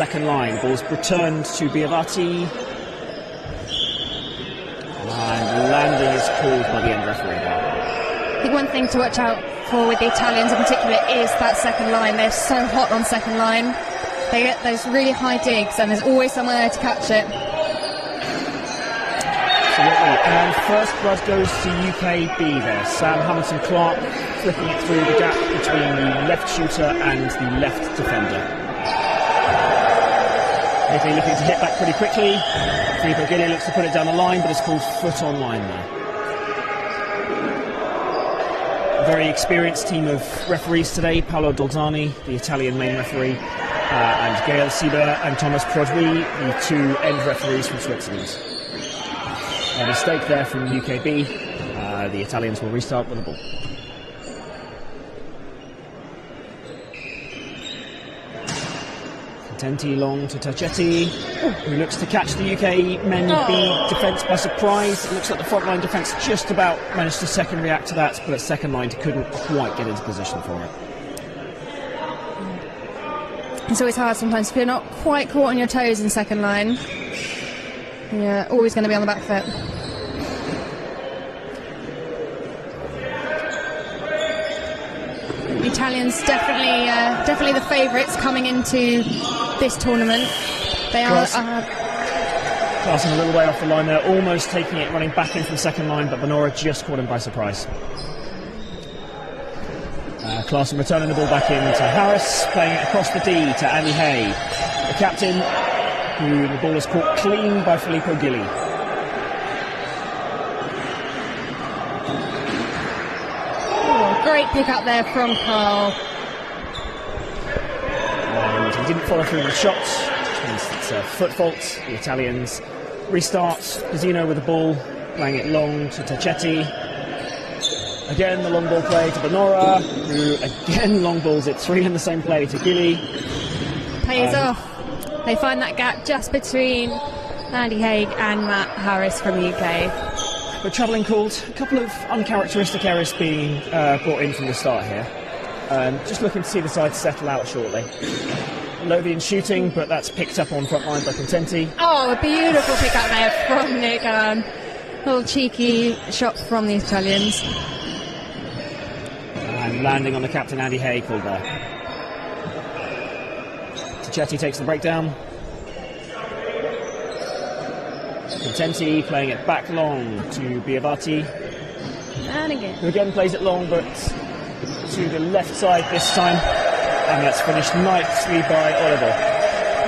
Second line, ball's returned to Biavati. And landing is called by the end referee now. I think one thing to watch out for with the Italians in particular is that second line. They're so hot on second line. They get those really high digs and there's always someone there to catch it. Absolutely. And first blood goes to UKB there. Sam Hamilton-Clark flicking it through the gap between the left shooter and the left defender. Italy looking to hit back pretty quickly. Filippo Gilli looks to put it down the line, but it's called foot on line there. A very experienced team of referees today. Paolo Dolzani, the Italian main referee, and Gael Sieber and Thomas Prodwy, the two end referees from Switzerland. A mistake there from UKB. The Italians will restart with the ball. Contenti long to Tchoukball, who looks to catch the UK men B defence by surprise. It looks like the front line defence just about managed to second react to that, but second line couldn't quite get into position for it. It's always hard sometimes if you're not quite caught on your toes in second line. You're always going to be on the back foot. The Italians definitely the favourites coming into this tournament. They are Klassen a little way off the line there, almost taking it, running back in from second line, but Benora just caught him by surprise. Klassen returning the ball back in to Harris, playing it across the D to Andy Hay, the captain, who the ball is caught clean by Filippo Gilli. Great pick up there from Carl. And he didn't follow through with the shots, which means it's a foot fault. The Italians restart. Pizzino with the ball, playing it long to Tchoukball. Again, the long ball play to Benora, who again long balls it three in the same play to Gilli. Pays off. They find that gap just between Andy Haig and Matt Harris from the UK. But travelling called, a couple of uncharacteristic errors being brought in from the start here. Just looking to see the side settle out shortly. Lovian shooting, but that's picked up on front line by Contenti. Oh, a beautiful pick up there from Nick. Little cheeky shot from the Italians. And landing on the captain, Andy Hay, called there. Tchoukball takes the breakdown. Contenti playing it back long to Biavati. And again. Who again plays it long, but to the left side this time. And that's finished nicely by Oliver.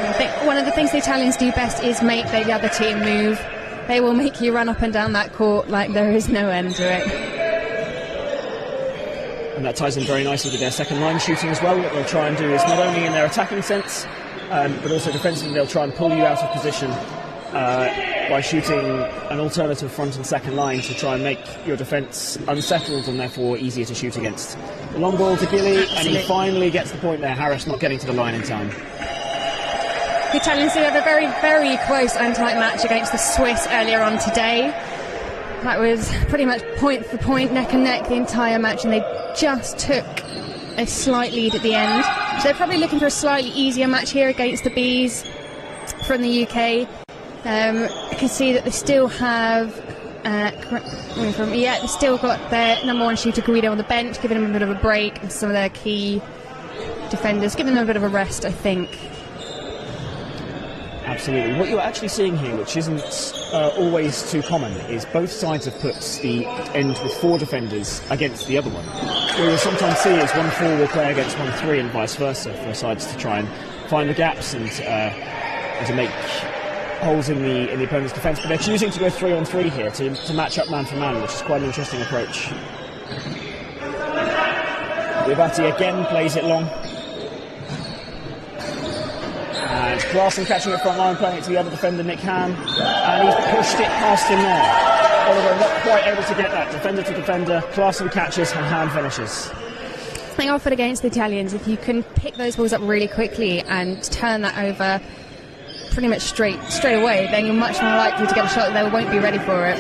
I think one of the things the Italians do best is make the other team move. They will make you run up and down that court like there is no end to it. And that ties in very nicely with their second line shooting as well. What they'll try and do is not only in their attacking sense, but also defensively they'll try and pull you out of position by shooting an alternative front and second line to try and make your defence unsettled and therefore easier to shoot against. The long ball to Gilli, and he finally gets the point there. Harris not getting to the line in time. The Italians did have a very, very close and tight match against the Swiss earlier on today. That was pretty much point for point, neck and neck the entire match, and they just took a slight lead at the end. So they're probably looking for a slightly easier match here against the Bees from the UK. I can see that they still have they still got their number one shooter Guido on the bench, giving him a bit of a break, and some of their key defenders giving them a bit of a rest, I think. Absolutely. What you're actually seeing here, which isn't always too common, is both sides have put the end with four defenders against the other one. What you'll sometimes see is 1-4 will play against 1-3 and vice versa, for sides to try and find the gaps and to make holes in the opponent's defence. But they're choosing to go 3-on-3 here to match up man for man, which is quite an interesting approach. Biavati again plays it long. And Klassen catching it front line, playing it to the other defender, Nick Ham, and he's pushed it past him there. Oliver not quite able to get that. Defender to defender, Klassen catches and Ham finishes. Playing offered against the Italians, if you can pick those balls up really quickly and turn that over pretty much straight away, then you're much more likely to get a shot that they won't be ready for it.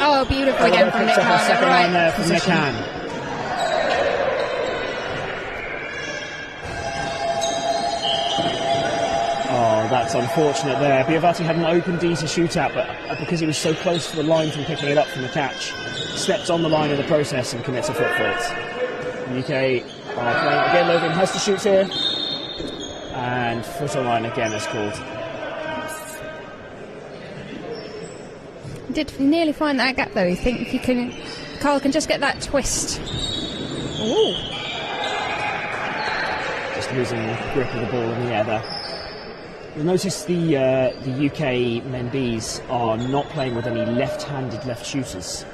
Oh, beautiful again from Nick Ham. Second line there from Nick Ham. Oh, that's unfortunate there. Biavati had an open D to shoot at, but because he was so close to the line from picking it up from the catch, stepped on the line in the process and commits a foot fault. UK are playing again. Logan has to shoot here, and foot on line again is called. Did nearly find that gap though. You think if you can, Carl can just get that twist. Ooh. Just losing grip of the ball in the air there. You'll notice the UK men Bs are not playing with any left-handed left shooters.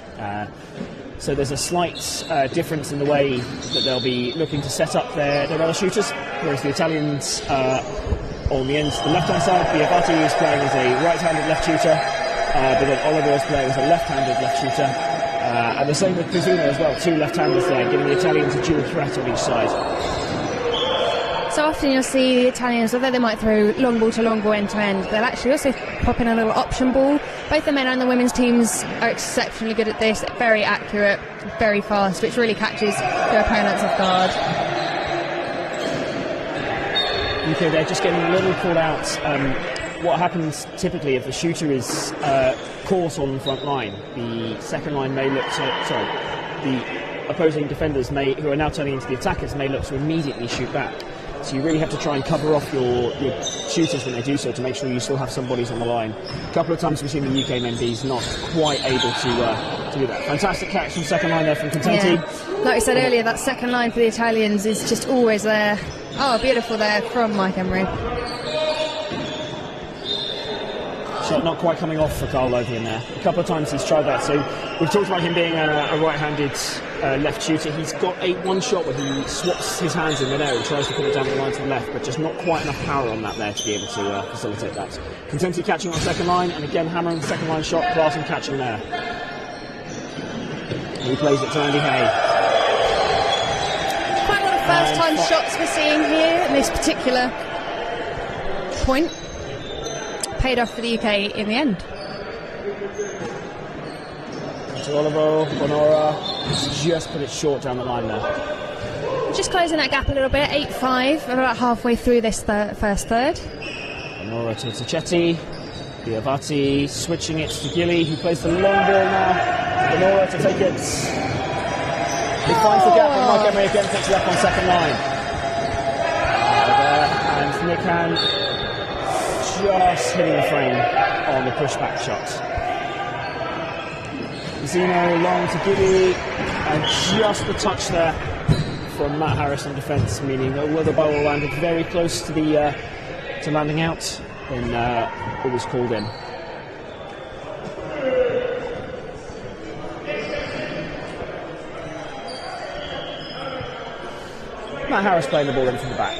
So there's a slight difference in the way that they'll be looking to set up their other shooters, whereas the Italians on the end, the left-hand side, Biavati is playing as a right-handed left shooter, but then Oliver is playing as a left-handed left shooter. And the same with Pizzino as well, two left-handers there, giving the Italians a dual threat on each side. So often you'll see the Italians, although they might throw long ball to long ball end to end, they'll actually also pop in a little option ball. Both the men and the women's teams are exceptionally good at this, very accurate, very fast, which really catches their opponents off guard. Okay, they're just getting a little called out. What happens typically if the shooter is caught on the front line, the second line may look to, the opposing defenders who are now turning into the attackers may look to immediately shoot back. So you really have to try and cover off your shooters when they do so to make sure you still have some bodies on the line. A couple of times we've seen the UK men Bs not quite able to do that. Fantastic catch from second line there from Contenti. Yeah. Like I said earlier, that second line for the Italians is just always there. Oh, beautiful there from Mike Emery. Shot not quite coming off for Carl Lovian there. A couple of times he's tried that. So we've talked about him being a right-handed left shooter. He's got one shot where he swaps his hands in midair and tries to put it down the line to the left, but just not quite enough power on that there to be able to facilitate that. Contenti catching on second line, and again hammering the second line shot, Clarkson catching there. He plays it to Andy Hay. Quite a lot of first-time shots we're seeing here in this particular point. Paid off for the UK in the end. To Oliver, Bonora, just put it short down the line there. Just closing that gap a little bit, 8-5, about halfway through this first third. Bonora to Tchoukball, Biavati switching it to Gilly, who plays the long ball now. Bonora to take it. He finds the gap, and Mike Emery again picks it up on second line. And Nick Hand just hitting the frame on the pushback shot. Zeno long to Giddy, and just the touch there from Matt Harris on defence, meaning that the ball landed very close to the to landing out, and it was called in. Matt Harris playing the ball in from the back.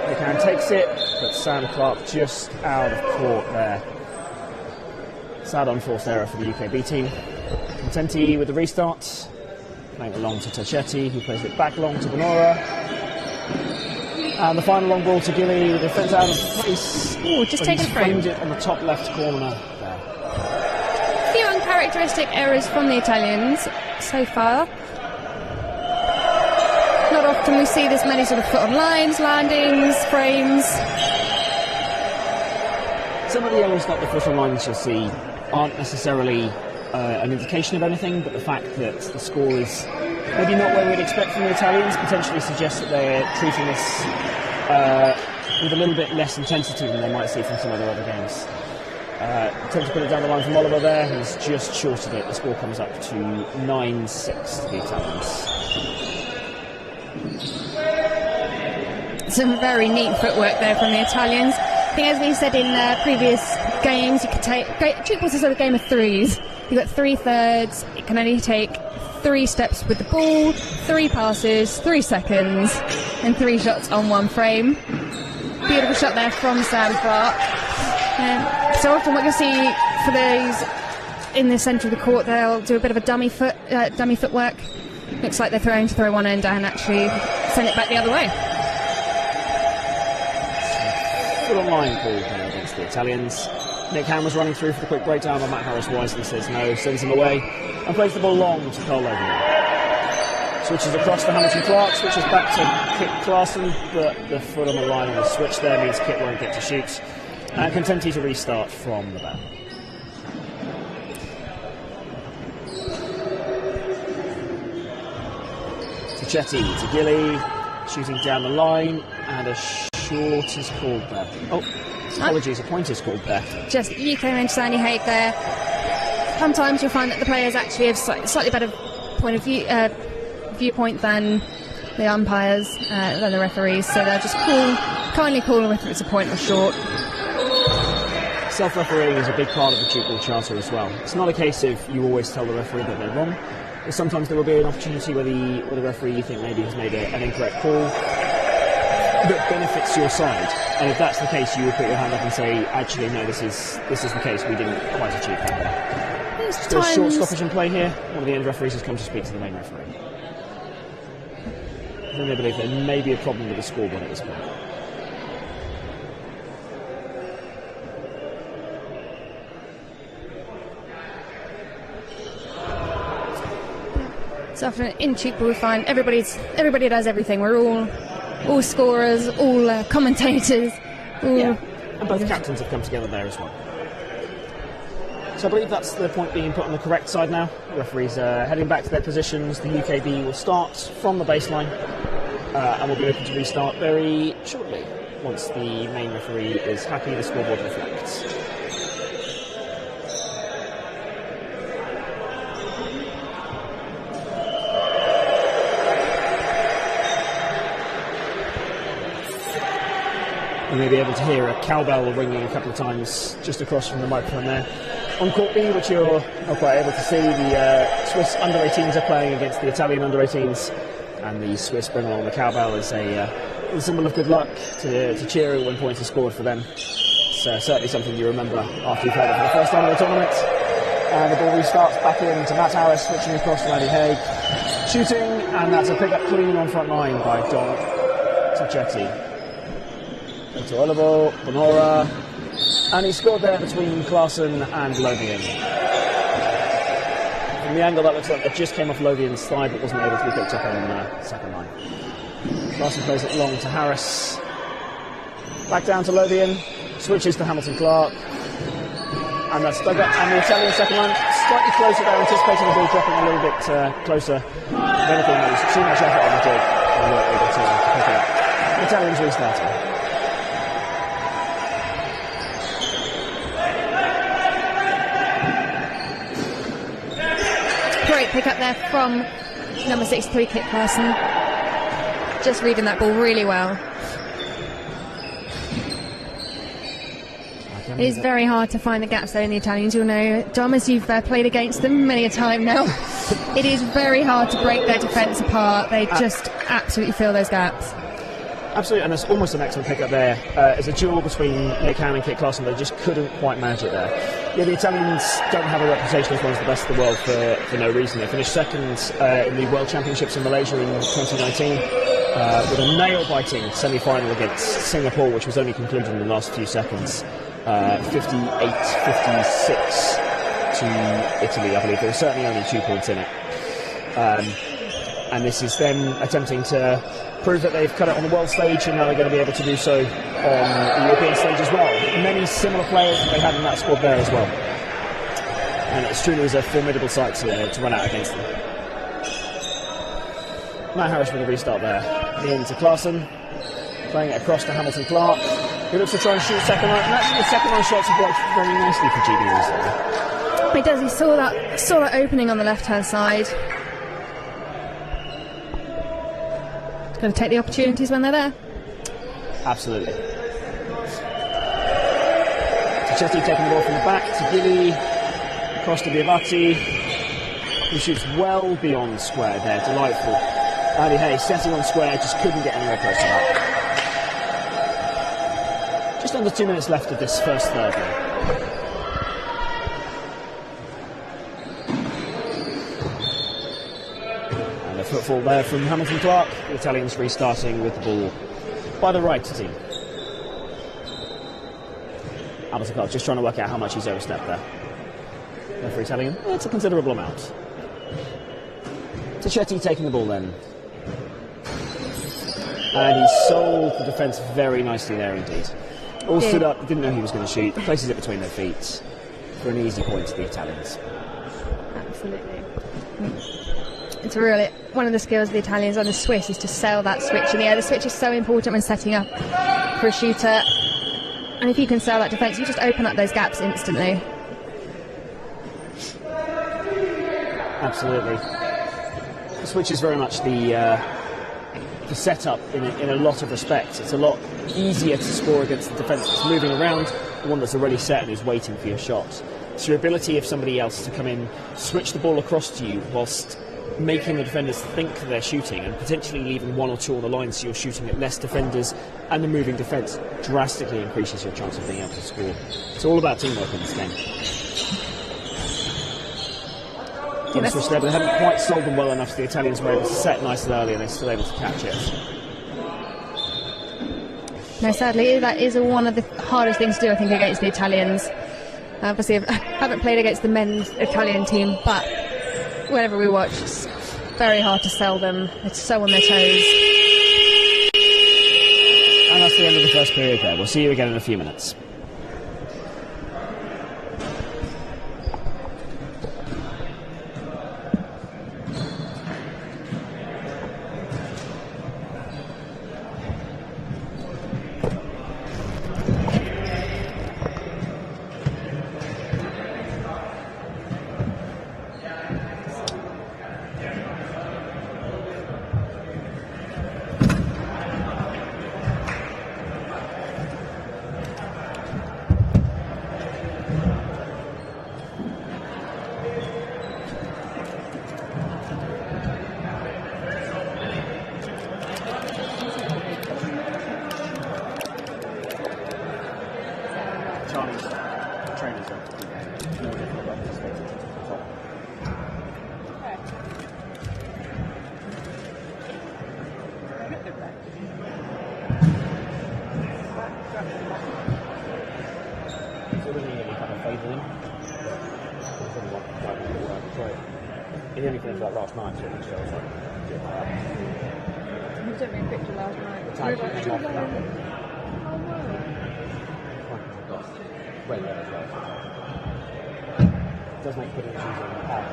McCann takes it, but Sam Clark just out of court there. Sad unforced error for the UKB team. Contenti with the restart, playing it long to Tachetti, who plays it back long to Bonora. And the final long ball to Gilly, with the defence out of place. Ooh, just taken frame. Framed it on the top left corner there. A few uncharacteristic errors from the Italians so far. Not often we see this many sort of foot on lines, landings, frames. Some of the errors that the foot on lines you'll see aren't necessarily an indication of anything, but the fact that the score is maybe not where we'd expect from the Italians potentially suggests that they're treating this with a little bit less intensity than they might see from some of their other games. Attempt to put it down the line from Oliver there, who's just short of it. The score comes up to 9-6 to the Italians. Some very neat footwork there from the Italians. I think, as we said in previous games, you could take Tchoukball's a sort of game of threes. You've got 3/3. It can only take 3 steps with the ball, 3 passes, 3 seconds, and 3 shots on one frame. Beautiful shot there from Sam Clark. So often, what you'll see for those in the centre of the court, they'll do a bit of a dummy footwork. Looks like they're throwing to throw one end and actually send it back the other way. Full on line call there against the Italians. Nick Ham was running through for the quick breakdown, but Matt Harris wisely says no, sends him away, and plays the ball long to Carl Logan. Switches across to Hamilton Clark, switches back to Kit Clarkson, but the foot on the line on the switch there means Kit won't get to shoot. And Contenti to restart from the back. Tchetti to Gilly, shooting down the line, and a short is called there. Oh, apologies, a point is called there. Just UK range Sandy Haig there. Sometimes you'll find that the players actually have slightly better point of view, viewpoint than the umpires, than the referees, so they'll just kindly call whether it's a point or short. Self-refereeing is a big part of the Tchoukball Charter as well. It's not a case of you always tell the referee that they're wrong. But sometimes there will be an opportunity where the referee you think maybe has made an incorrect call that benefits your side. And if that's the case, you will put your hand up and say, actually, no, this is the case. We didn't quite achieve that. There's a short stoppage in play here. One of the end referees has come to speak to the main referee. I think they believe there may be a problem with the scoreboard at this point. So often in Tchoukball we find everybody does everything. We're all scorers, all commentators. Yeah, and both captains have come together there as well. So I believe that's the point being put on the correct side now. The referees are heading back to their positions. The UKB will start from the baseline and will be looking to restart very shortly. Once the main referee is happy, the scoreboard reflects. You may be able to hear a cowbell ringing a couple of times just across from the microphone there. On court B, which you're not quite able to see, the Swiss under-18s are playing against the Italian under-18s, and the Swiss bring along the cowbell as a symbol of good luck to cheer when points are scored for them. It's certainly something you remember after you've heard it for the first time in the tournament. And the ball restarts back in to Matt Harris, switching across to Andy Haig. Shooting, and that's a pick-up clean on front line by Don Tchetti. To Olivo, Bonora, and he scored there between Clarkson and Lothian. From the angle, that looks like it just came off Lothian's side, but wasn't able to be picked up on the second line. Clarkson plays it long to Harris. Back down to Lothian, switches to Hamilton Clark, and that's dug up. And the Italian second line slightly closer there, anticipating the ball dropping a little bit closer. If anything, there was too much effort on the dig, and they weren't able to pick it up. The Italians restarting. Great pick up there from number 63, Kit Clarkson. Just reading that ball really well. It is very hard to find the gaps there in the Italians. You'll know, Dom, as you've played against them many a time now, it is very hard to break their defence apart. They just absolutely fill those gaps. Absolutely, and there's almost an excellent pick up there. It's a duel between Nick Ham and Kit Clarkson. They just couldn't quite manage it there. Yeah, the Italians don't have a reputation as one of the best in the world for no reason. They finished second in the World Championships in Malaysia in 2019 with a nail-biting semi-final against Singapore, which was only concluded in the last few seconds. 58-56 to Italy, I believe. There were certainly only 2 points in it. And this is them attempting to prove that they've cut it on the world stage, and now they're going to be able to do so on the European stage as well. Many similar players that they had in that squad there as well. And it truly was a formidable sight to run out against them. Matt Harris with a restart there. Into Clarkson, playing it across to Hamilton Clark, who looks to try and shoot second line. And actually the second line shots have worked very nicely for GBR there. He does, he saw that opening on the left-hand side. Got to take the opportunities when they're there. Absolutely. Tchetti taking the ball from the back to Gilly, across to Biavati, who shoots well beyond square there. Delightful. Andy Hay setting on square, just couldn't get anywhere close to that. Just under 2 minutes left of this first third there. Football there from Hamilton Clark. The Italians restarting with the ball by the right team. Hamilton Clark just trying to work out how much he's overstepped there. For Italian, it's a considerable amount. Tchoukball taking the ball then. And he sold the defence very nicely there indeed. All stood up, didn't know he was going to shoot, places it between their feet for an easy point to the Italians. Absolutely. It's really one of the skills of the Italians on the Swiss is to sell that switch in the air. The switch is so important when setting up for a shooter. And if you can sell that defence, you just open up those gaps instantly. Absolutely. The switch is very much the setup in a lot of respects. It's a lot easier to score against the defence that's moving around, the one that's already set and is waiting for your shot. It's your ability of somebody else to come in, switch the ball across to you whilst making the defenders think they're shooting and potentially leaving one or two on the line so you're shooting at less defenders, and the moving defence drastically increases your chance of being able to score. It's all about teamwork in this game. Switch there, but they haven't quite sold them well enough, so the Italians were able to set nice and early and they're still able to catch it. No, sadly, that is one of the hardest things to do, I think, against the Italians. Obviously, I haven't played against the men's Italian team, but whenever we watch, it's very hard to sell them. It's so on their toes. And that's the end of the first period there. We'll see you again in a few minutes. He only finished that last night, so it was like doing like that. You sent me a picture last night. The time came off that. Oh no. Way better as well. It does make putting shoes on hard.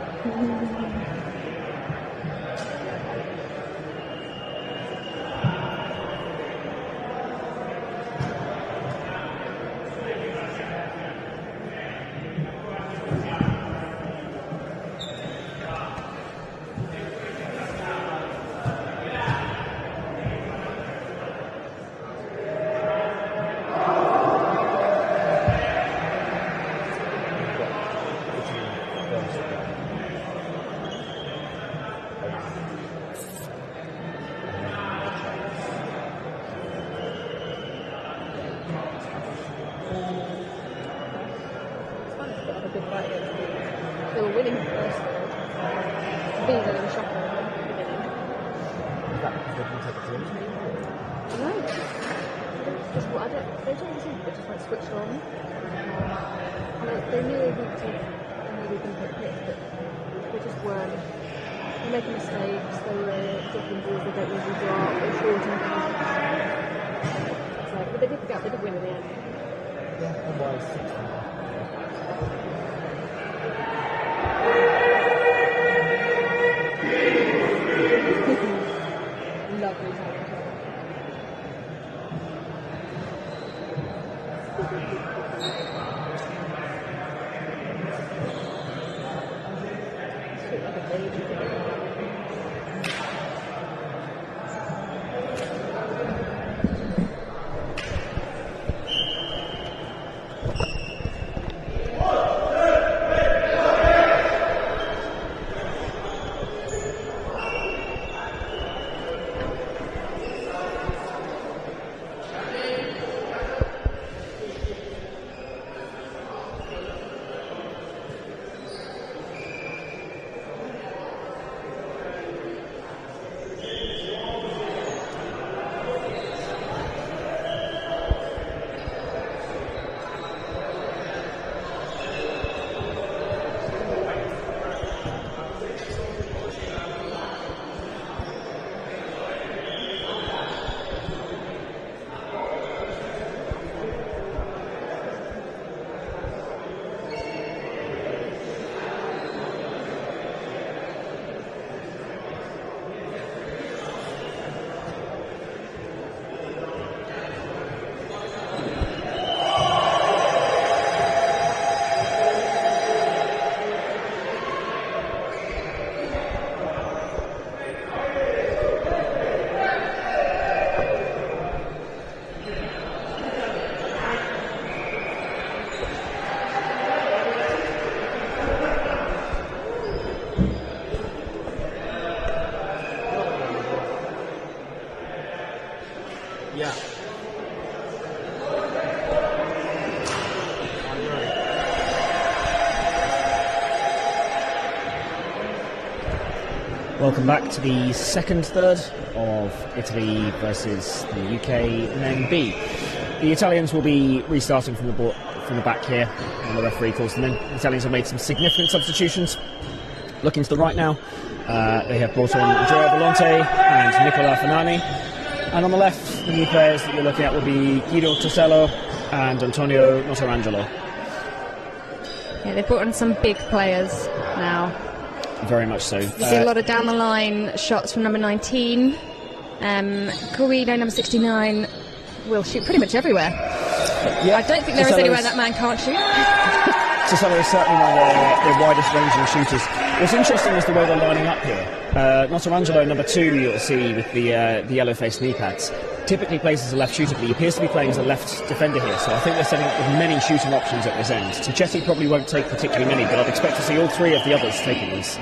They were winning first. Being a little shocker at the beginning. No. Just what they don't seem to just like switched on. They knew they wanted to hit, but they just weren't. They were making mistakes, they were dropping balls they don't usually drop, they were shorting things. But they did win in the end. Yeah, otherwise 6-1. Lovely time. Sweet like a baby. Welcome back to the second third of Italy versus the UK men B. The Italians will be restarting from the back here, and the referee calls them in. The Italians have made some significant substitutions. Looking to the right now, they have brought on Andrea Volonte and Nicola Fanani. And on the left, the new players that you're looking at will be Guido Tosello and Antonio Notarangelo. Yeah, they've brought on some big players now. Very much so. You see a lot of down the line shots from number 19. Corino, number 69, will shoot pretty much everywhere. Yeah, I don't think there is anywhere that man can't shoot. Tosello is certainly one of their widest ranging shooters. What's interesting is the way they're lining up here. Notarangelo, number 2, you'll see with the yellow-faced knee pads, typically plays as a left shooter, but he appears to be playing as a left defender here, so I think they're setting up with many shooting options at this end. Tchoukball probably won't take particularly many, but I'd expect to see all 3 of the others taking these.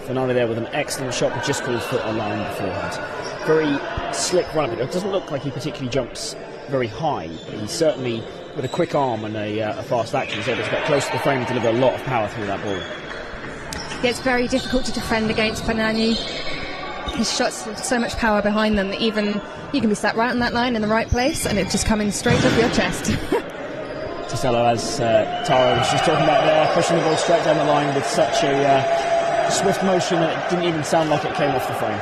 Fanani there with an excellent shot, but just calls foot on line beforehand. Very slick run. It doesn't look like he particularly jumps very high, but he's certainly, with a quick arm and a fast action, he's able to get close to the frame and deliver a lot of power through that ball. Yeah, it's very difficult to defend against Fanani. His shots have so much power behind them that even you can be sat right on that line in the right place and it's just coming straight up your chest. Tosello, as Tara was just talking about there, pushing the ball straight down the line with such a swift motion that it didn't even sound like it came off the frame.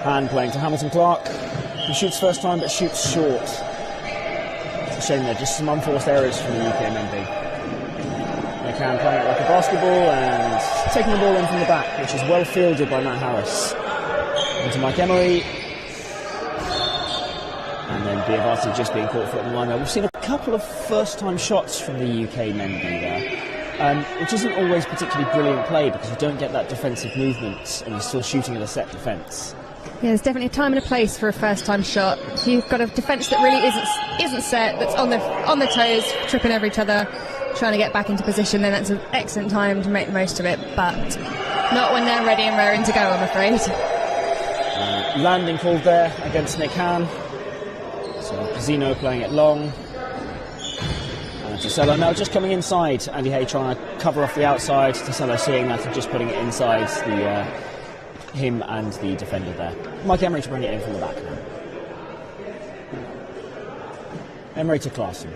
Hand playing to Hamilton Clark, who shoots first time but shoots short. It's a shame there, just some unforced errors from the UK MB. Can playing it like a basketball and taking the ball in from the back, which is well fielded by Matt Harris. Into Mike Emery. And then Biavati just being caught foot in the line there. We've seen a couple of first-time shots from the UK men be there, which isn't always particularly brilliant play because you don't get that defensive movement and you're still shooting at a set defence. Yeah, there's definitely a time and a place for a first-time shot. If you've got a defence that really isn't set, that's on the toes, tripping over each other, trying to get back into position, then that's an excellent time to make the most of it, but not when they're ready and raring to go, I'm afraid. Landing called there against Nick Hahn. So Pizzino playing it long. And Tosello now just coming inside. Andy Hay trying to cover off the outside. Tosello seeing that and just putting it inside him and the defender there. Mike Emery to bring it in from the back now. Emery to Klaassen.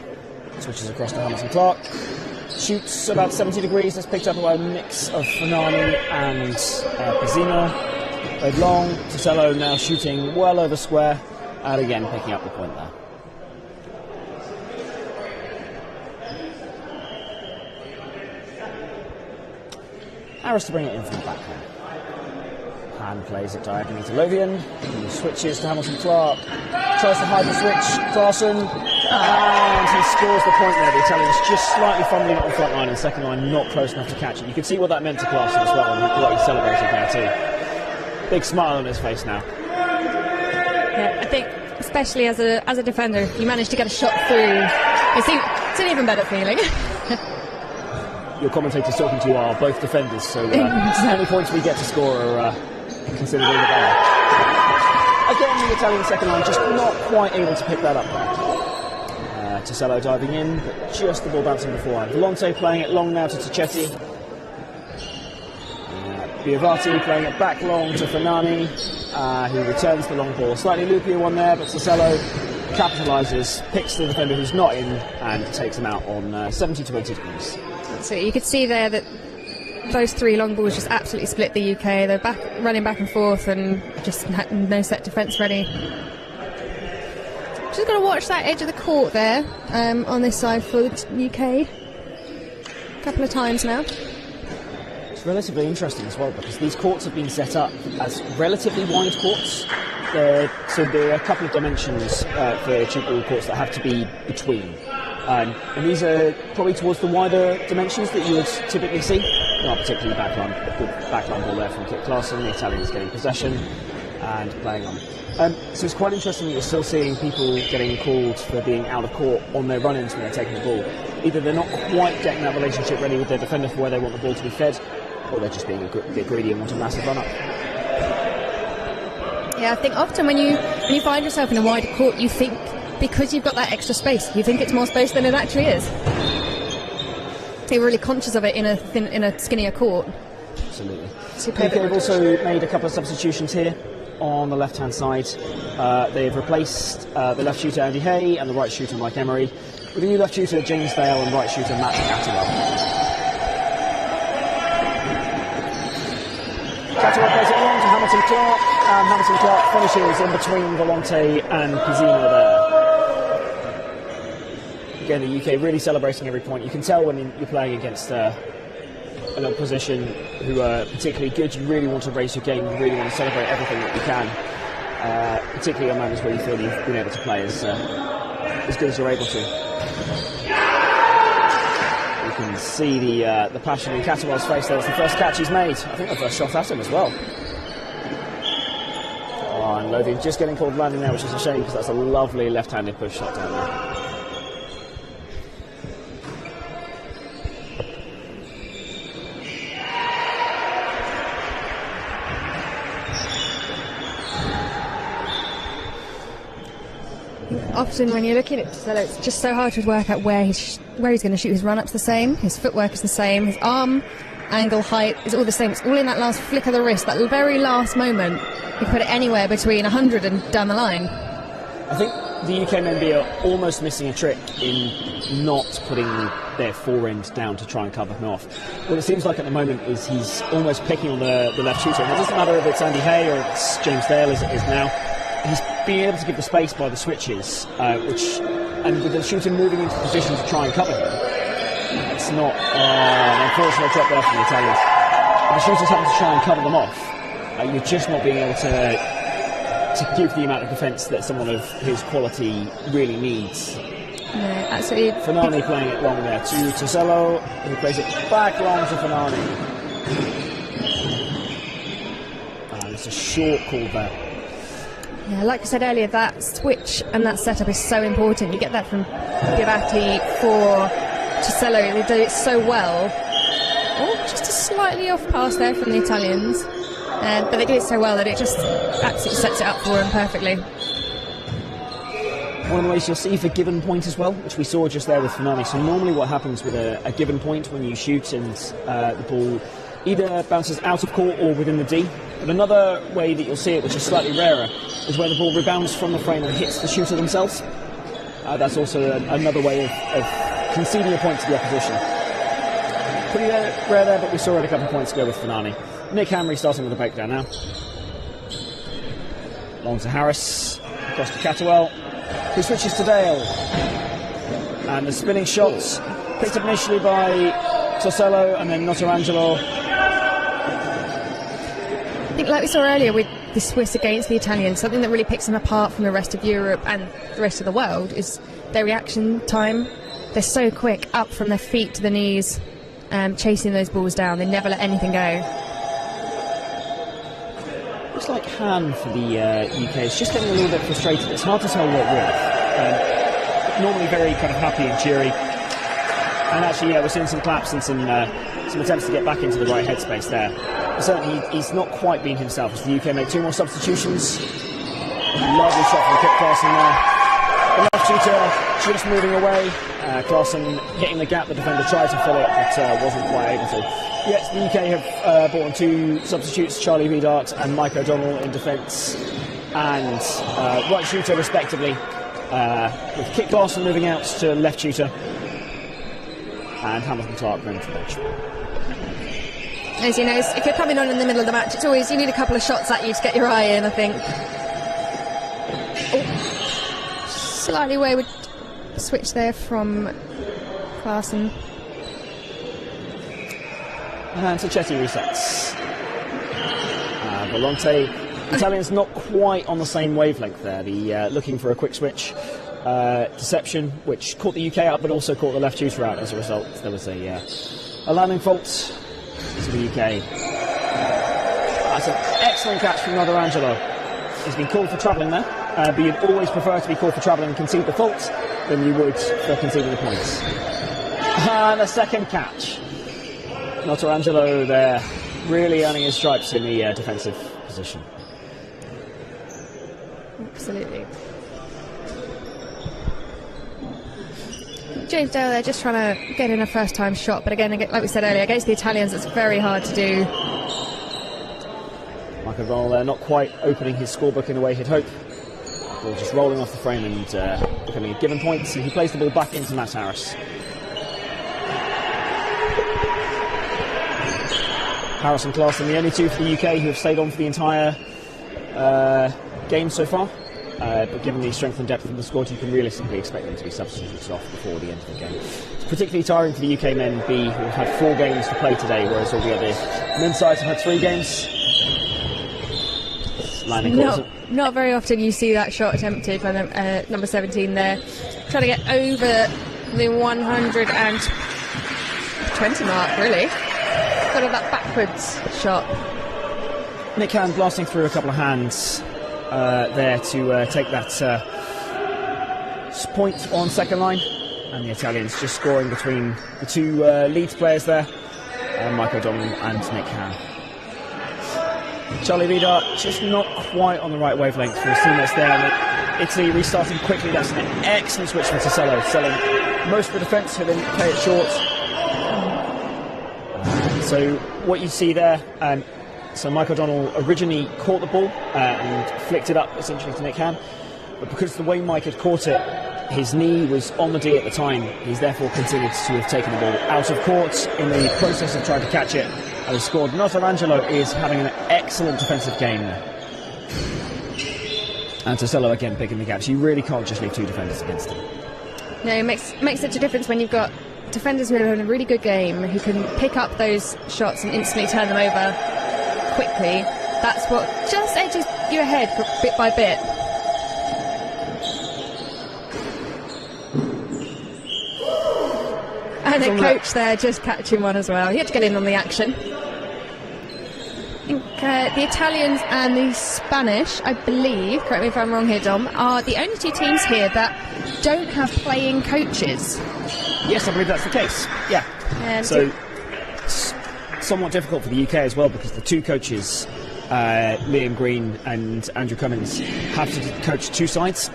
Switches across to Hamilton Clark. Shoots about 70 degrees. That's picked up by a mix of Fanani and Pizzino. Played long. Tosello now shooting well over square. And again picking up the point there. Harris to bring it in from the back now. Hand plays it diagonally to Lovian. He switches to Hamilton Clark. Tries to hide the switch. Klaassen. And he scores the point there. The Italians just slightly fumbling up the front line and second line not close enough to catch it. You can see what that meant to Klaassen as well and what he celebrated there too. Big smile on his face now. Yeah, I think especially as a defender, you manage to get a shot through. It's an even better feeling. Your commentators talking to you are both defenders, so how many points we get to score are considered all the better. Again, the Italian second line just not quite able to pick that up there. Tosello diving in, but just the ball bouncing beforehand. Volonte playing it long now to Tchoukball. Biavati playing it back long to Fanani, who returns the long ball. Slightly loopier one there, but Tosello capitalises, picks the defender who's not in, and takes him out on 70 to 80 degrees. So you could see there that those 3 long balls just absolutely split the UK. They're running back and forth and just had no set defence ready. Just got to watch that edge of the court there on this side for the UK. A couple of times now. It's relatively interesting as well because these courts have been set up as relatively wide courts. So there are a couple of dimensions for Tchoukball courts that have to be between. And these are probably towards the wider dimensions that you would typically see. Not particularly backline ball there from Kit Klaassen. The Italians getting possession and playing on. So it's quite interesting that you're still seeing people getting called for being out of court on their run-ins when they're taking the ball. Either they're not quite getting that relationship ready with their defender for where they want the ball to be fed, or they're just being a bit greedy and want a massive run-up. Yeah, I think often when you find yourself in a wider court, you think, because you've got that extra space, you think it's more space than it actually is. You're really conscious of it in a skinnier court. Absolutely. Superb UK have rotation. also made a couple of substitutions here on the left-hand side. They've replaced the left shooter Andy Hay and the right shooter Mike Emery with a new left shooter James Dale and right shooter Matt Catterwell. Catterwell plays it along to Hamilton Clark, and Hamilton Clark finishes in between Volonte and Pizzino there. Again, the UK really celebrating every point. You can tell when you're playing against an opposition who are particularly good. You really want to raise your game. You really want to celebrate everything that you can, particularly on moments where you feel you've been able to play as good as you're able to. You can see the passion in Catterwell's face there. It's the first catch he's made. I think the first shot at him as well. Oh, and Lothian just getting called landing there, which is a shame because that's a lovely left-handed push shot down there. Often when you're looking at Tosello, it's just so hard to work out where he's going to shoot. His run-up's the same, his footwork is the same, his arm angle, height is all the same. It's all in that last flick of the wrist, that very last moment. You put it anywhere between 100 and down the line. I think the UK men are almost missing a trick in not putting their forend down to try and cover him off. What it seems like at the moment is he's almost picking on the left shooter. And it doesn't matter if it's Andy Hay or it's James Dale as it is now. He's being able to give the space by the switches, and with the shooter moving into position to try and cover him, it's not an unfortunate drop there from the Italians. But the shooters having to try and cover them off, you're just not being able to give the amount of defence that someone of his quality really needs. No, absolutely. Fanani playing it long there to Tosello, who plays it back long to Fanani. It's a short call there. Yeah, like I said earlier, that switch and that setup is so important. You get that from Givati for Tosello. They do it so well. Oh, just a slightly off pass there from the Italians. But they do it so well that it just absolutely sets it up for them perfectly. One of the ways you'll see for given point as well, which we saw just there with Fanani. So normally what happens with a given point when you shoot and the ball either bounces out of court or within the D. But another way that you'll see it, which is slightly rarer, is where the ball rebounds from the frame and hits the shooter themselves. That's also another way of conceding a point to the opposition. Pretty rare there, but we saw it a couple of points ago with Fanani. Nick Hamry starting with the breakdown now. Long to Harris, across to Catterwell, who switches to Dale. And the spinning shots picked up initially by Tosello and then Notarangelo. I think, like we saw earlier with the Swiss against the Italians, something that really picks them apart from the rest of Europe and the rest of the world is their reaction time. They're so quick, up from their feet to the knees, chasing those balls down. They never let anything go. Looks like Han for the UK is just getting a little bit frustrated. It's hard to tell what with. Normally very kind of happy and cheery. And actually, we're seeing some claps and some attempts to get back into the right headspace there. But certainly, he's not quite been himself. As the UK make 2 more substitutions. Lovely shot from Kit Clarkson there. The left shooter just moving away. Clarkson hitting the gap. The defender tried to fill it, but wasn't quite able to. Yes, the UK have brought on 2 substitutes, Charlie Vidart and Mike O'Donnell in defence, and right shooter respectively, with Kit Clarkson moving out to left shooter, and Hamilton Clark going to the bench. As you know, if you're coming on in the middle of the match, it's always, you need a couple of shots at you to get your eye in, I think. Oh, slightly wayward switch there from Clarkson. And Sacchetti resets. Volonte, Italians not quite on the same wavelength there. The looking for a quick switch. Deception, which caught the UK out, but also caught the left shooter out as a result. There was a landing fault to the UK. That's an excellent catch from Notarangelo. He's been called for travelling there, but you'd always prefer to be called for travelling and concede the fault than you would for conceding the points. And a second catch. Notarangelo there, really earning his stripes in the defensive position. Absolutely. James Dale there just trying to get in a first-time shot, but again, like we said earlier, against the Italians, it's very hard to do. Michael O'Donnell there, not quite opening his scorebook in the way he'd hoped. Ball just rolling off the frame and becoming a given point. So he plays the ball back into Matt Harris. Harris and Clarkson, the only two for the UK who have stayed on for the entire game so far. But given the strength and depth of the squad, you can realistically expect them to be substituted off before the end of the game. It's particularly tiring for the UK men B, who have had 4 games to play today, whereas all the other men's sides have had 3 games. Not very often you see that shot attempted by number 17 there. Trying to get over the 120 mark, really. Got that backwards shot. Nick Hand blasting through a couple of hands there to take that point on second line. And the Italians just scoring between the 2 Leeds players there, Mike O'Donnell and Nick Hand. Charlie Vidar just not quite on the right wavelength for his teammates there. And Italy restarting quickly. That's an excellent switch for Tosello, selling most of the defence who then play it short. So what you see there, so Mike O'Donnell originally caught the ball and flicked it up essentially to Nick Hand. But because the way Mike had caught it, his knee was on the D at the time. He's therefore considered to have taken the ball out of court in the process of trying to catch it. And has scored. Notarangelo is having an excellent defensive game there. And Tosello again picking the gaps. You really can't just leave 2 defenders against him. No, it makes such a difference when you've got defenders who are having a really good game, who can pick up those shots and instantly turn them over quickly. That's what just edges you ahead bit by bit. And the coach there just catching one as well. He had to get in on the action. I think the Italians and the Spanish, I believe, correct me if I'm wrong here, Dom, are the only 2 teams here that don't have playing coaches. Yes, I believe that's the case. Yeah. So it's somewhat difficult for the UK as well, because the 2 coaches, Liam Green and Andrew Cummins, have to coach 2 sides,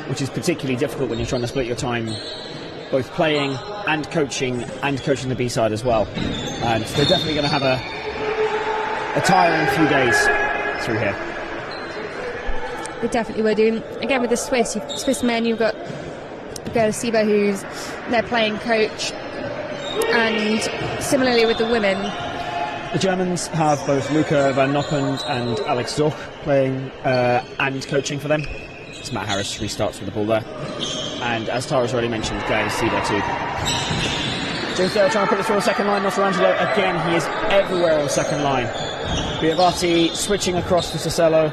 which is particularly difficult when you're trying to split your time both playing and coaching the B side as well. So they're definitely going to have a tiring few days through here. They definitely were doing. Again, with the Swiss men, you've got Siba, who's their playing coach, and similarly with the women. The Germans have both Luca van Noppend and Alex Zorc playing and coaching for them. It's Matt Harris restarts with the ball there. And as Tara's already mentioned, Gael Siba too. James Dale trying to put it through on second line. Notarangelo again, he is everywhere on second line. Biavati switching across to Tosello,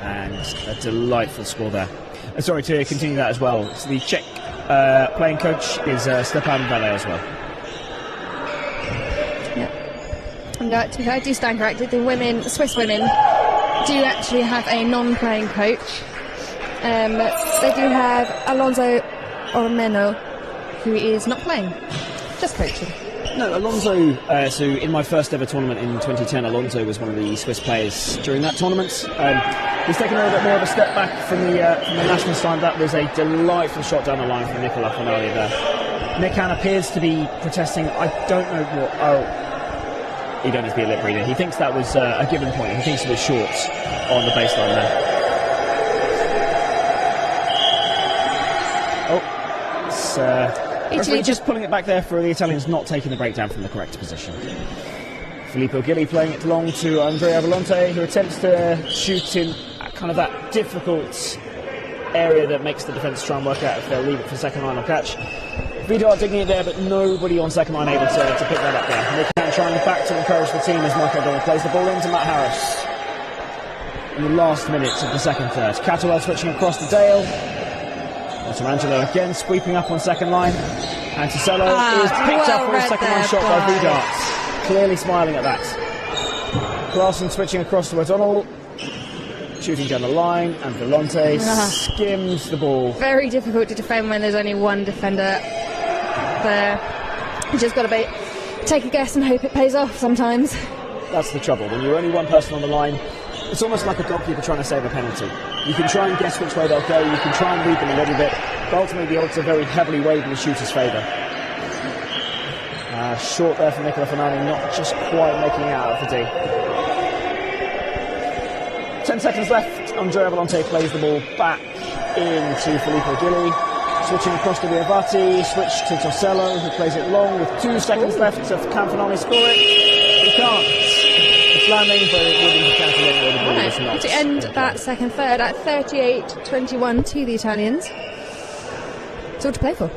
and a delightful score there. Sorry, to continue that as well, so the Czech playing coach is Stepan Valle as well. Yeah. And I do stand corrected. The Swiss women do actually have a non-playing coach. They do have Alonso Ormeno, who is not playing, just coaching. No, Alonso, so in my first ever tournament in 2010, Alonso was one of the Swiss players during that tournament. He's taken a little bit more of a step back from the national side. That was a delightful shot down the line from Nicola Finale there. Nick Han appears to be protesting, I don't know what, you don't need to be a lip reader. He thinks that was a given point. He thinks it was short on the baseline there. Italy just pulling it back there for the Italians, not taking the breakdown from the correct position. Filippo Gilli playing it along to Andrea Volonte, who attempts to shoot in kind of that difficult area that makes the defence try and work out if they'll leave it for second line or catch. Vidar digging it there, but nobody on second line able to pick that up there. Nick Han trying back to encourage the team as Michael O'Donnell plays the ball into Matt Harris in the last minutes of the second third. Catterwell switching across to Dale. Notarangelo again sweeping up on second line, and Tosello is picked up for a second line shot by Vidar. Clearly smiling at that. Clarkson switching across to O'Donnell, shooting down the line, and Volonte skims the ball. Very difficult to defend when there's only one defender there. You just got to take a guess and hope it pays off sometimes. That's the trouble. When you're only one person on the line, it's almost like a goalkeeper trying to save a penalty. You can try and guess which way they'll go, you can try and read them a little bit, But ultimately, the odds are very heavily weighed in the shooter's favour. Short there from Nicola Fanani, not just quite making it out of the D. 10 seconds left. Andrea Volante plays the ball back into Filippo Gilli. Switching across to Viavati, switch to Torcello, who plays it long with 2 seconds left. Can Fanani score it? He can't. It's landing, but it wouldn't have counted anyway. The ball was not. To end that second third at 38-21 to the Italians. It's all to play for.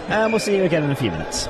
And we'll see you again in a few minutes.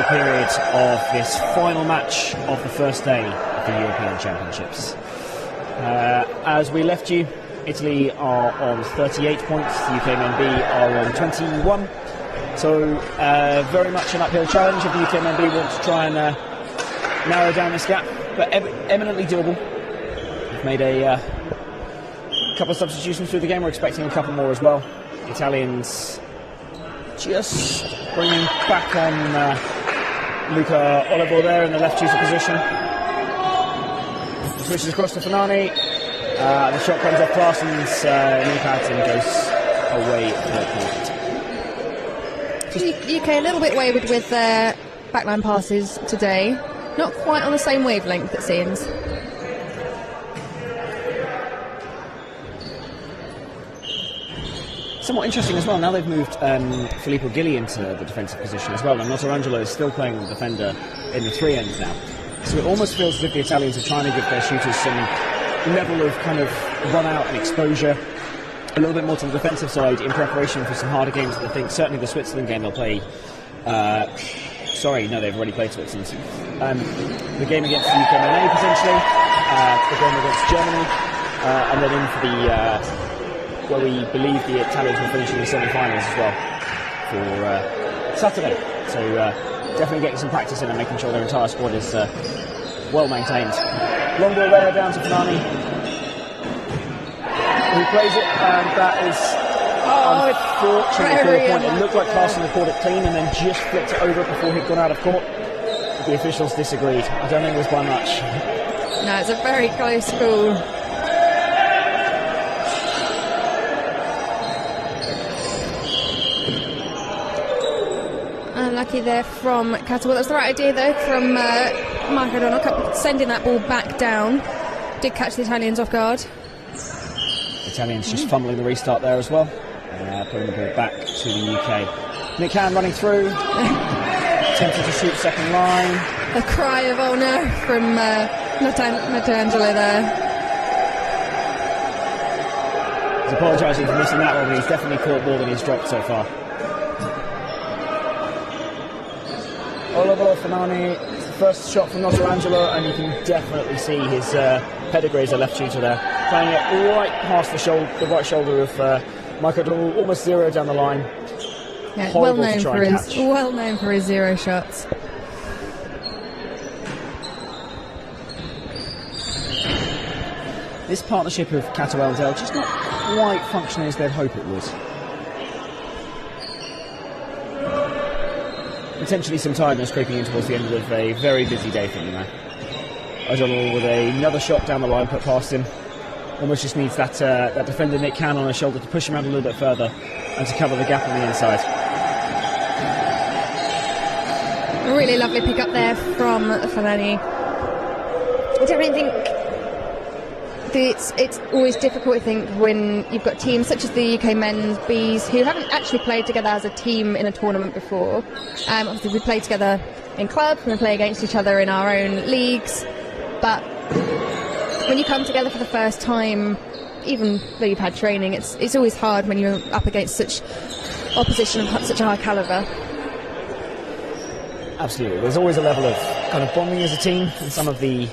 Period of this final match of the first day of the European Championships. As we left you, Italy are on 38 points, the UK men B are on 21. So very much an uphill challenge if the UK men B want to try and narrow down this gap, but eminently doable. We've made a couple of substitutions through the game, we're expecting a couple more as well. Italians just bringing back on Luca Olivo there in the left shooter position. Switches across to Fanani. The shot comes off Claessen's knee pads and goes away third point. UK a little bit wayward with their backline passes today. Not quite on the same wavelength, it seems. Somewhat interesting as well, now they've moved Filippo Gilli into the defensive position as well, and Notarangelo is still playing the defender in the 3 ends now. So it almost feels as if the Italians are trying to give their shooters some level of kind of run out and exposure, a little bit more to the defensive side in preparation for some harder games that I think certainly the Switzerland game they'll play. Sorry, no, they've already played Switzerland. The game against the UK potentially, the game against Germany, and then in for the where we believe the Italians will finish in the semi-finals as well for Saturday. So definitely getting some practice in and making sure their entire squad is well maintained. Long ball there down to Fanani, who plays it, and that is unfortunately for a point. It looked like Carson caught it clean and then just flipped it over before he'd gone out of court. The officials disagreed. I don't think it was by much. No, it's a very close call. Unlucky there from Tchoukball. That's the right idea though from Mark O'Donnell, sending that ball back down. Did catch the Italians off guard. The Italians just fumbling the restart there as well. Putting the ball back to the UK. Nick Hand running through. Attempting to shoot second line. A cry of oh no from Notarangelo there. He's apologising for missing that one, but he's definitely caught more than he's dropped so far. Oliver Fanani, it's the first shot from Notarangelo, and you can definitely see his pedigree as a left shooter there. Playing it right past the right shoulder of Mike O'Donnell, almost zero down the line. Yeah, well known for his zero shots. This partnership of Tchoukball and Dell just not quite functioning as they'd hope it would. Potentially some tiredness creeping in towards the end of a very busy day for them now. O'Donnell with another shot down the line put past him. Almost just needs that defender Nick Can on his shoulder to push him out a little bit further and to cover the gap on the inside. A really lovely pick up there from Fanani. I don't really think it's always difficult, I think, when you've got teams such as the UK men's Bs who haven't actually played together as a team in a tournament before. Obviously we play together in clubs, we play against each other in our own leagues, but when you come together for the first time, even though you've had training, it's always hard when you're up against such opposition of such a high calibre. Absolutely, there's always a level of kind of bonding as a team, and some of the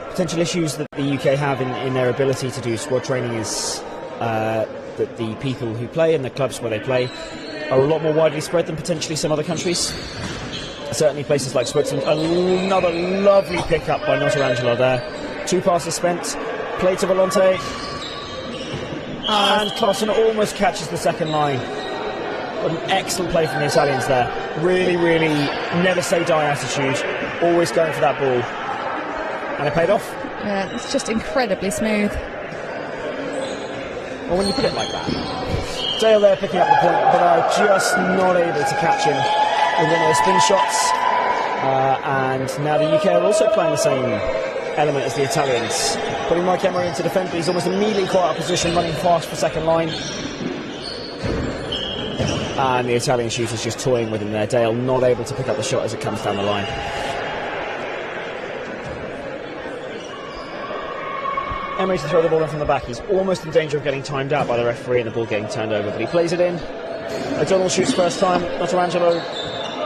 potential issues that the UK have in their ability to do squad training is that the people who play and the clubs where they play are a lot more widely spread than potentially some other countries. Certainly places like Switzerland. Another lovely pick-up by Notarangelo there. 2 passes spent, play to Volonte, and Carson almost catches the second line. What an excellent play from the Italians there. Really, really never say die attitude, always going for that ball. And it paid off. Yeah, it's just incredibly smooth. Well, when you put it like that, Dale there picking up the point, but are just not able to catch him with one of those spin shots. And now the UK are also playing the same element as the Italians. Putting Mike Emery into defence, but he's almost immediately caught out of position, running fast for second line. And the Italian shooter's just toying with him there. Dale not able to pick up the shot as it comes down the line. Emery to throw the ball in from the back. He's almost in danger of getting timed out by the referee and the ball getting turned over, but he plays it in. O'Donnell shoots first time. Notarangelo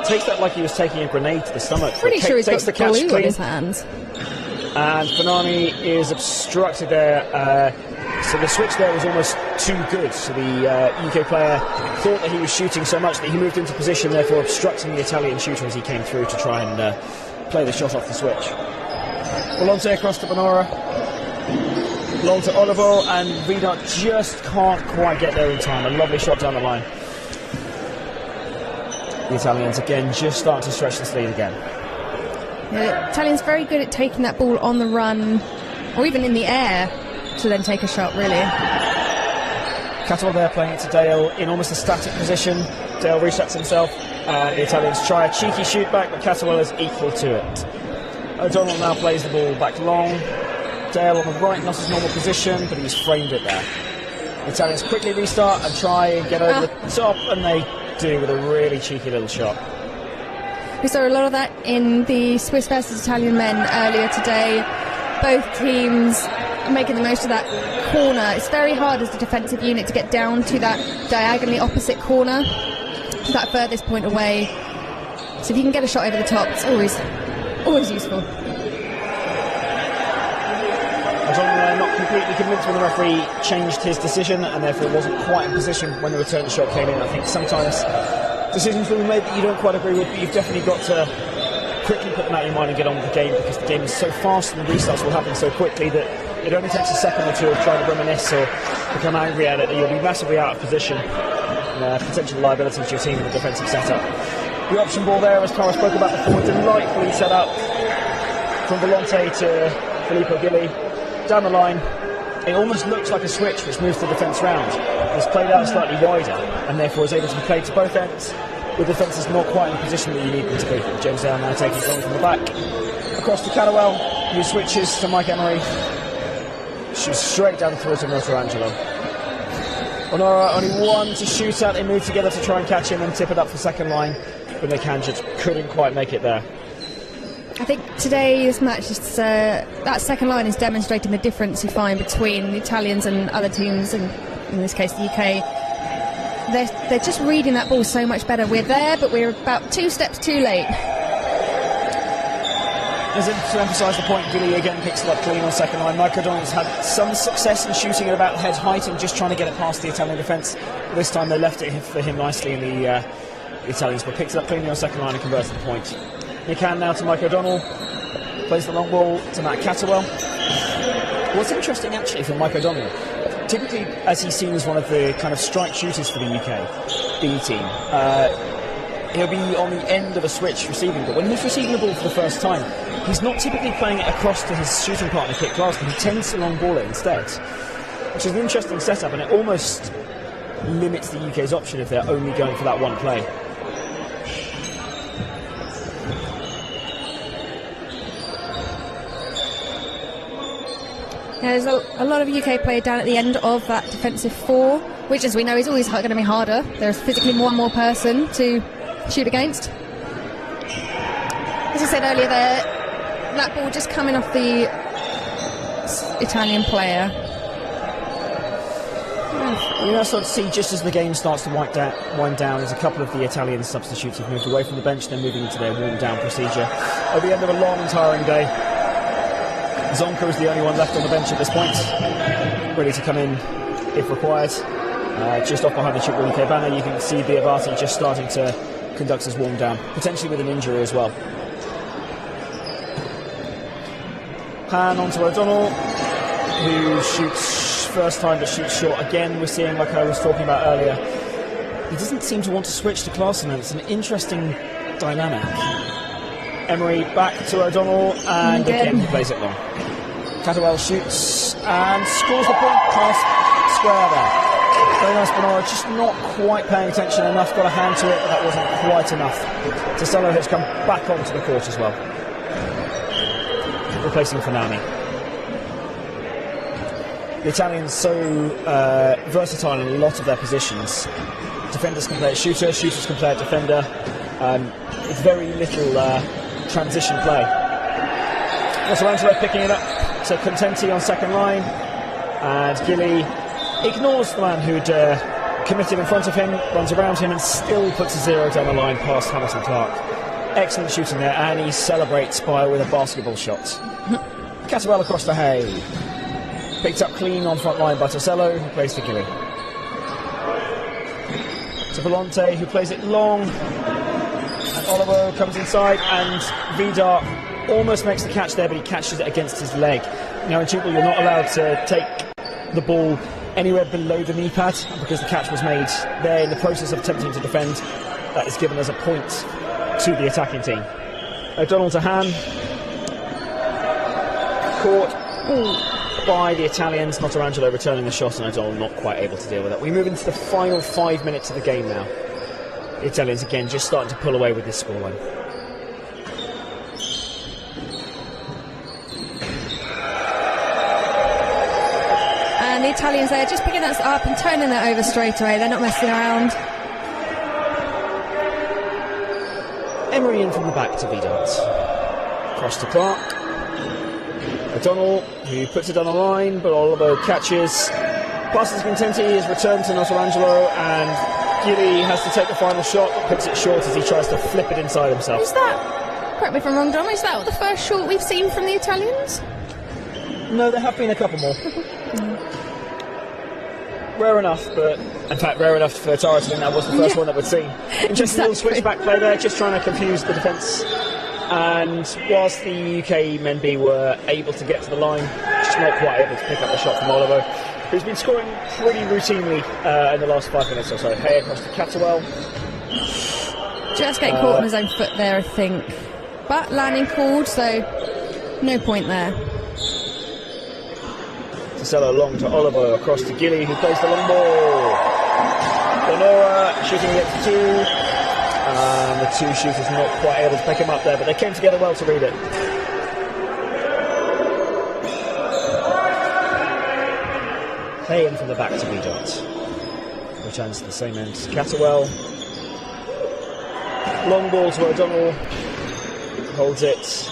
takes that like he was taking a grenade to the stomach. Pretty sure he's got the catch glue clean on his hands. And Fanani is obstructed there. So the switch there was almost too good. So the UK player thought that he was shooting so much that he moved into position, therefore obstructing the Italian shooter as he came through to try and play the shot off the switch. Volonte across to Bonora. Long to Oliver, and Vidar just can't quite get there in time. A lovely shot down the line. The Italians again just starting to stretch this lead again. Yeah, Italians very good at taking that ball on the run, or even in the air, to then take a shot, really. Catterwell there playing it to Dale in almost a static position. Dale resets himself, and the Italians try a cheeky shoot back, but Catterwell is equal to it. O'Donnell now plays the ball back long. Dale on the right, not his normal position, but he's framed it there. The Italians quickly restart and try and get over the top, and they do with a really cheeky little shot. We saw a lot of that in the Swiss versus Italian men earlier today. Both teams making the most of that corner. It's very hard as a defensive unit to get down to that diagonally opposite corner, to that furthest point away. So if you can get a shot over the top, it's always useful. John not completely convinced when the referee changed his decision, and therefore wasn't quite in position when the return shot came in. I think sometimes decisions will be made that you don't quite agree with, but you've definitely got to quickly put them out of your mind and get on with the game, because the game is so fast and the restarts will happen so quickly that it only takes a second or two of trying to reminisce or become angry at it that you'll be massively out of position and potential liability to your team in the defensive setup. The option ball there, as Cara spoke about before, delightfully set up from Volante to Filippo Gilli. Down the line, it almost looks like a switch which moves the defence round. It's played out slightly wider and therefore is able to be played to both ends, with defences not quite in the position that you need them to be. James Dale now taking it on from the back. Across to Catterwell, who switches to Mike Emery. Shoots straight down the throat of Michelangelo. Honora only one to shoot at. They move together to try and catch him and tip it up for second line, but they just couldn't quite make it there. I think today's match, that second line is demonstrating the difference you find between the Italians and other teams, and in this case the UK. They're just reading that ball so much better. We're there, but we're about 2 steps too late. As if to emphasise the point, Gilly again picks it up clean on second line. Mike O'Donnell's had some success in shooting at about head height and just trying to get it past the Italian defence. This time they left it for him nicely in the Italians, but picked it up cleanly on second line and converted the point. Nick Hand now to Mike O'Donnell, plays the long ball to Matt Catterwell. What's interesting actually for Mike O'Donnell, typically as he's seen as one of the kind of strike shooters for the UK B team, he'll be on the end of a switch receiving, but when he's receiving the ball for the first time, he's not typically playing it across to his shooting partner Kit Glaston. He tends to long ball it instead, which is an interesting setup, and it almost limits the UK's option if they're only going for that one play. There's a lot of UK player down at the end of that defensive 4, which, as we know, is always going to be harder. There's physically one more person to shoot against. As I said earlier there, that ball just coming off the Italian player. You now start to see, just as the game starts to wind down, as a couple of the Italian substitutes have moved away from the bench, they're moving into their warm-down procedure. At the end of a long and tiring day, Zonka is the only one left on the bench at this point, ready to come in if required. Just off behind the Tchoukball UK banner, you can see Biavati just starting to conduct his warm-down, potentially with an injury as well. Pan onto O'Donnell, who shoots first time but shoots short. Again, we're seeing, like I was talking about earlier, he doesn't seem to want to switch to Klaassen, and it's an interesting dynamic. Emery back to O'Donnell, and again he plays it long. Catterwell shoots and scores the point past square there. Very nice, Bonora, just not quite paying attention enough, got a hand to it, but that wasn't quite enough. Tosello has come back onto the court as well, replacing Fanani. The Italians so versatile in a lot of their positions. Defenders can play at shooter, shooters can play at defender. It's very little transition play. Michelangelo picking it up to Contenti on second line, and Gilly ignores the man who'd committed in front of him, runs around him and still puts a 0 down the line past Hamilton Clark. Excellent shooting there, and he celebrates with a basketball shot. Catterwell across to Hay. Picked up clean on front line by Tosello, who plays to Gilly. To Volante, who plays it long. And Oliver comes inside, and Vidar almost makes the catch there, but he catches it against his leg. Now in Tchoukball, you're not allowed to take the ball anywhere below the knee pad, because the catch was made there in the process of attempting to defend. That is given as a point to the attacking team. O'Donnell to Han. Caught. Ooh. by the Italians. Notarangelo returning the shot, and O'Donnell not quite able to deal with it. We move into the final 5 minutes of the game now. The Italians again just starting to pull away with this scoreline. And the Italians there just picking that up and turning that over straight away. They're not messing around. Emery in from the back to Vidart. Cross to Clark. O'Donnell, who puts it on the line, but Oliver catches. Passes Contenti is returned to Notarangelo, and Gilly has to take the final shot, but puts it short as he tries to flip it inside himself. Is that, correct me if I'm wrong, Dom, is that the first shot we've seen from the Italians? No, there have been a couple more. Rare enough, but in fact rare enough for Tara to think that was the first one that we'd seen. Interesting little switch back play there, just trying to confuse the defence. And whilst the UK men B were able to get to the line, just not quite able to pick up the shot from Oliver, who's been scoring pretty routinely in the last 5 minutes or so. Hay across to Catterwell. Just getting caught on his own foot there, I think. But landing called, so no point there. Tasello long to Oliver, across to Gilly, who plays the long ball. Bonora shooting it to two. And the two shooters not quite able to pick him up there, but they came together well to read it. Hay in from the back to Vidart. Returns to the same end to Catterwell. Long ball to O'Donnell. Holds it.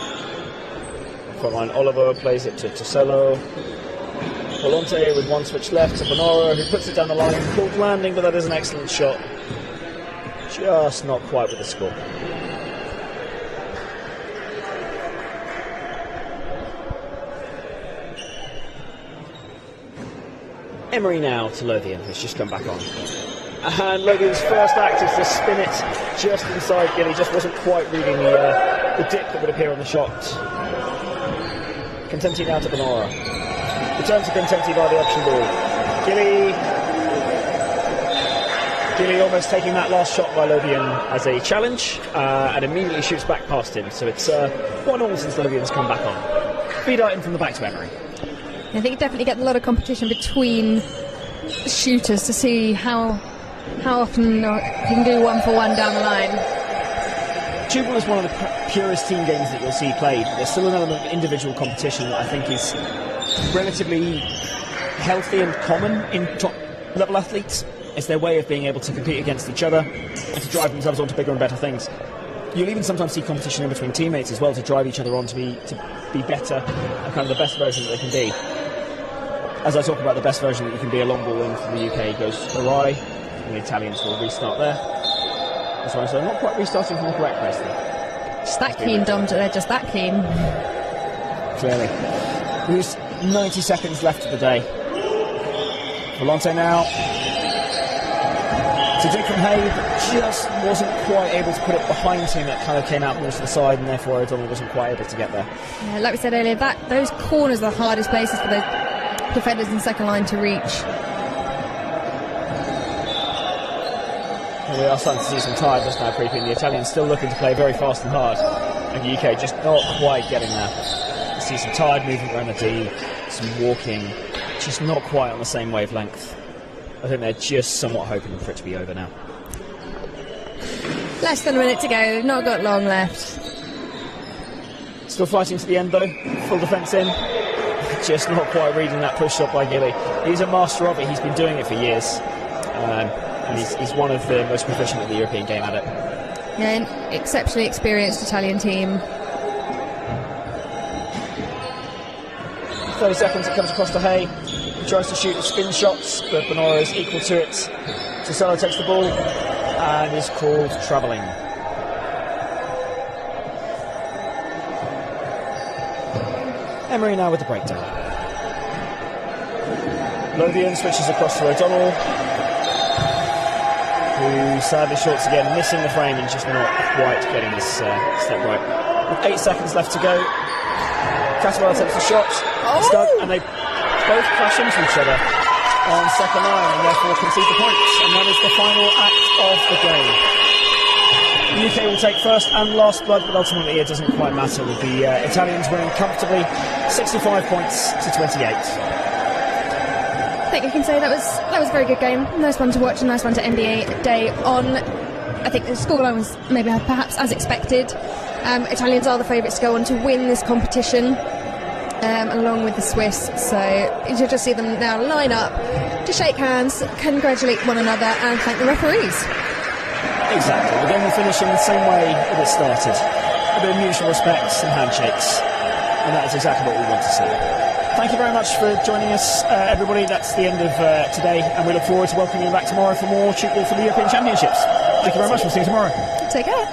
Frontline Oliver plays it to Tasello. Volante with one switch left to Bonora, who puts it down the line. Called landing, but that is an excellent shot. Just not quite with the score. Emery now to Lothian, who's just come back on. And Lothian's first act is to spin it just inside Gilly, just wasn't quite reading the dip that would appear on the shot. Contenti now to Bonora. Return to Contenti by the option ball. Gilly almost taking that last shot by Lothian as a challenge, and immediately shoots back past him. So it's 1-1 since Lothian's come back on. Vidart in from the back to Emery. I think you definitely get a lot of competition between shooters to see how often you can do 1-for-1 down the line. Tchoukball is one of the purest team games that you'll see played. There's still an element of individual competition that I think is relatively healthy and common in top level athletes. It's their way of being able to compete against each other and to drive themselves on to bigger and better things. You'll even sometimes see competition in between teammates as well to drive each other on to be better and kind of the best version that they can be. As I talk about the best version that you can be, a long ball in from the UK goes awry, and the Italians will restart there. That's why I'm saying not quite restarting from the correct place there. Just that keen, Dom, they're just that keen. Clearly. There's 90 seconds left of the day. Volante now. To dig from Hay, but just wasn't quite able to put it behind him. It kind of came out more to the side, and therefore O'Donnell wasn't quite able to get there. Yeah, like we said earlier, those corners are the hardest places for the defenders in second line to reach. Well, we are starting to see some tiredness now creeping. The Italians still looking to play very fast and hard, and the UK just not quite getting there. You see some tired movement around the D, some walking, just not quite on the same wavelength. I think they're just somewhat hoping for it to be over now. Less than a minute to go, they've not got long left. Still fighting to the end though, full defence in. Just not quite reading that push shot by Gilly. He's a master of it, he's been doing it for years. And he's one of the most proficient in the European game at it. Yeah, an exceptionally experienced Italian team. 30 seconds, it comes across to Hay. He tries to shoot the spin shots, but Bonora is equal to it. Tasello takes the ball and is called travelling. Emery now with the breakdown. Lothian switches across to O'Donnell, who sadly shorts again, missing the frame and just not quite getting this step right. With 8 seconds left to go, Catterwell takes the shot, and they both crash into each other on second line and therefore concede the points, and that is the final act of the game. The UK will take first and last blood, but ultimately it doesn't quite matter, with the Italians winning comfortably, 65 points to 28. I think you can say that was a very good game. Nice one to watch, a nice one to end the day on. I think the scoreline was maybe perhaps as expected. Italians are the favourites to go on to win this competition, along with the Swiss. So you'll just see them now line up to shake hands, congratulate one another, and thank the referees. Exactly. The game will finish in the same way that it started. A bit of mutual respect and handshakes. And that is exactly what we want to see. Thank you very much for joining us, everybody. That's the end of today, and we look forward to welcoming you back tomorrow for more Tchoukball for the European Championships. Thank you very much. We'll see you tomorrow. Take care.